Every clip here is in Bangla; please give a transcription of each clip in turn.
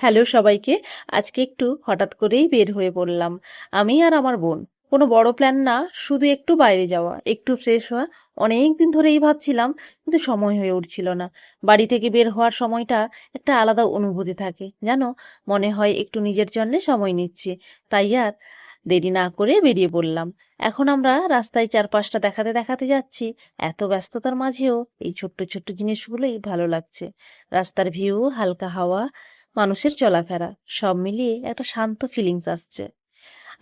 হ্যালো সবাইকে। আজকে একটু হঠাৎ করেই বের হয়ে পড়লাম। আমি আর আমার বোন। কোনো বড় প্ল্যান না, শুধু একটু বাইরে যাওয়া, একটু ফ্রেশ হওয়া। অনেক দিন ধরেই ভাবছিলাম, কিন্তু সময় হয়ে উঠছিল না। বাড়ি থেকে বের হওয়ার সময়টা একটা আলাদা অনুভূতি থাকে জানো। মনে হয় একটু নিজের জন্য সময় নিচ্ছি। তাই আর দেরি না করে বেরিয়ে পড়লাম। এখন আমরা রাস্তায় চারপাশটা দেখাতে দেখাতে যাচ্ছি। এত ব্যস্ততার মাঝেও এই ছোট্ট ছোট্ট জিনিসগুলোই ভালো লাগছে। রাস্তার ভিউ, হালকা হাওয়া, মানুষের চলাফেরা, সব মিলিয়ে একটা শান্ত ফিলিংস আসছে।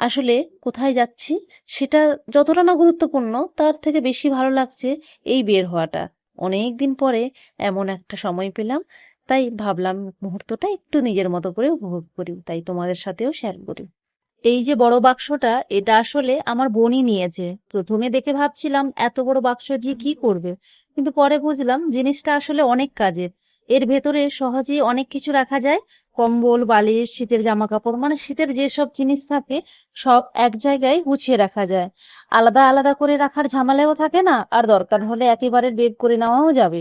আসলে কোথায় যাচ্ছি সেটা যতটা না গুরুত্বপূর্ণ, তার থেকে বেশি ভালো লাগছে এই বের হওয়াটা। অনেক দিন পরে এমন একটা সময় পেলাম, তাই ভাবলাম মুহূর্তটা একটু নিজের মতো করে উপভোগ করি, তাই তোমাদের সাথেও শেয়ার করি। এই যে বড় বাক্সটা, এটা আসলে আমার বোনই নিয়েছে। প্রথমে দেখে ভাবছিলাম এত বড় বাক্স দিয়ে কি করবে, কিন্তু পরে বুঝলাম জিনিসটা আসলে অনেক কাজের। এর ভেতরে সহজেই অনেক কিছু রাখা যায়। কম্বল, বালিশ, শীতের জামা কাপড়, মানে শীতের যেসব জিনিস থাকে সব এক জায়গায় গুছিয়ে রাখা যায়। আলাদা আলাদা করে রাখার ঝামেলাও থাকে না, আর দরকার হলে একেবারে বের করে নেওয়াও যাবে।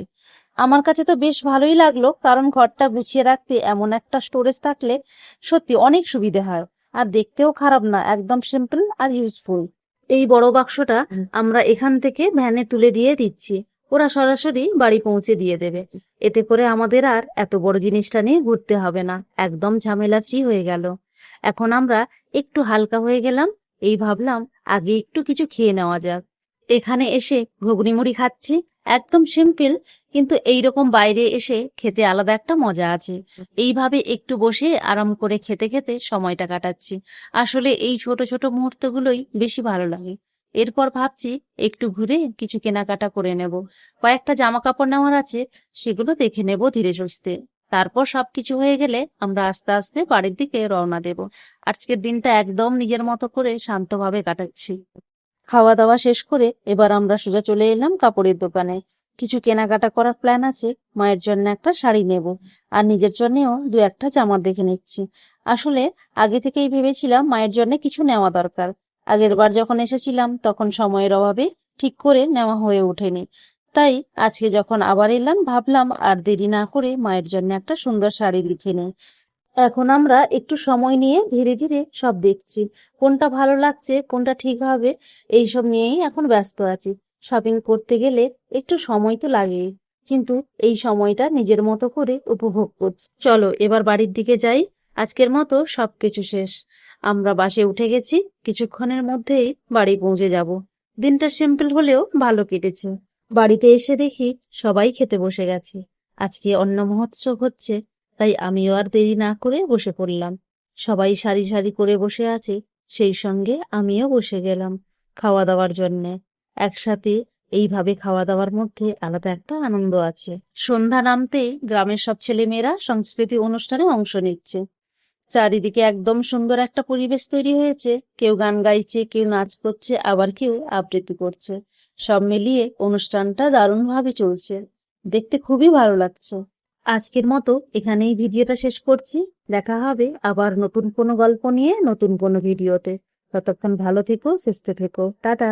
আমার কাছে তো বেশ ভালোই লাগলো, কারণ ঘরটা গুছিয়ে রাখতে এমন একটা স্টোরেজ থাকলে সত্যি অনেক সুবিধা হয়। আর দেখতেও খারাপ না, একদম সিম্পল আর ইউজফুল। এই বড় বাক্সটা আমরা এখান থেকে ভ্যানে তুলে দিয়ে দিচ্ছি। ওরা সরাসরি বাড়ি পৌঁছে দিয়ে দেবে। এতে করে আমাদের আর এত বড় জিনিসটা নিয়ে ঘুরতে হবে না, একদম ঝামেলা ফ্রি হয়ে গেল। এখন আমরা একটু হালকা হয়ে গেলাম। এই ভাবলাম আগে একটু কিছু খেয়ে নেওয়া যাক। এখানে এসে ঘুগনি মুড়ি খাচ্ছি, একদম সিম্পল, কিন্তু এইরকম বাইরে এসে খেতে আলাদা একটা মজা আছে। এইভাবে একটু বসে আরাম করে খেতে খেতে সময়টা কাটাচ্ছি। আসলে এই ছোট ছোট মুহূর্তগুলোই বেশি ভালো লাগে। এরপর ভাবছি একটু ঘুরে কিছু কেনাকাটা করে নেব। কয়েকটা জামা কাপড় নেওয়ার আছে, সেগুলো দেখে নেব ধীরে সুস্থে। তারপর সবকিছু হয়ে গেলে আমরা আস্তে আস্তে বাড়ির দিকে রওনা দেব। আজকের দিনটা একদম নিজের মতো করে শান্তভাবে কাটাচ্ছি। খাওয়া দাওয়া শেষ করে এবার আমরা সোজা চলে এলাম কাপড়ের দোকানে। কিছু কেনাকাটা করার প্ল্যান আছে। মায়ের জন্য একটা শাড়ি নেব, আর নিজের জন্যও দু একটা জামা দেখে নিচ্ছি। আসলে আগে থেকেই ভেবেছিলাম মায়ের জন্য কিছু নেওয়া দরকার। আগের বার যখন এসেছিলাম তখন সময়ের অভাবে ঠিক করে নেওয়া হয়ে ওঠেনি। তাই আজকে যখন আবার এলাম, ভাবলাম আর দেরি না করে মায়ের জন্য একটা সুন্দর শাড়ি লিখে নিই। এখন আমরা একটু সময় নিয়ে ধীরে ধীরে সব দেখছি, কোনটা ভালো লাগছে, কোনটা ঠিক হবে, এইসব নিয়েই এখন ব্যস্ত আছি। শপিং করতে গেলে একটু সময় তো লাগেই, কিন্তু এই সময়টা নিজের মতো করে উপভোগ করছি। চলো এবার বাড়ির দিকে যাই। আজকের মতো সবকিছু শেষ। আমরা বাসে উঠে গেছি, কিছুক্ষণের মধ্যেই বাড়ি পৌঁছে যাব। দিনটা সিম্পল হলেও ভালো কেটেছে। বাড়িতে এসে দেখি সবাই খেতে বসে গেছে। আজকে অন্ন মহোৎসব হচ্ছে, তাই আমিও আর দেরি না করে বসে পড়লাম। সবাই সারি সারি করে বসে আছে, সেই সঙ্গে আমিও বসে গেলাম খাওয়া দাওয়ার জন্যে। একসাথে এইভাবে খাওয়া দাওয়ার মধ্যে আলাদা একটা আনন্দ আছে। সন্ধ্যা নামতেই গ্রামের সব ছেলেমেয়েরা সংস্কৃতি অনুষ্ঠানে অংশ নিচ্ছে। চারিদিকে একদম সুন্দর একটা পরিবেশ তৈরি হয়েছে। কেউ গান গাইছে, কেউ নাচ করছে, আবার কেউ আবৃত্তি করছে। সব মিলিয়ে অনুষ্ঠানটা দারুণভাবে চলছে, দেখতে খুবই ভালো লাগছে। আজকের মতো এখানেই ভিডিওটা শেষ করছি। দেখা হবে আবার নতুন কোনো গল্প নিয়ে নতুন কোনো ভিডিওতে। ততক্ষণ ভালো থেকো, সুস্থ থেকো, টাটা।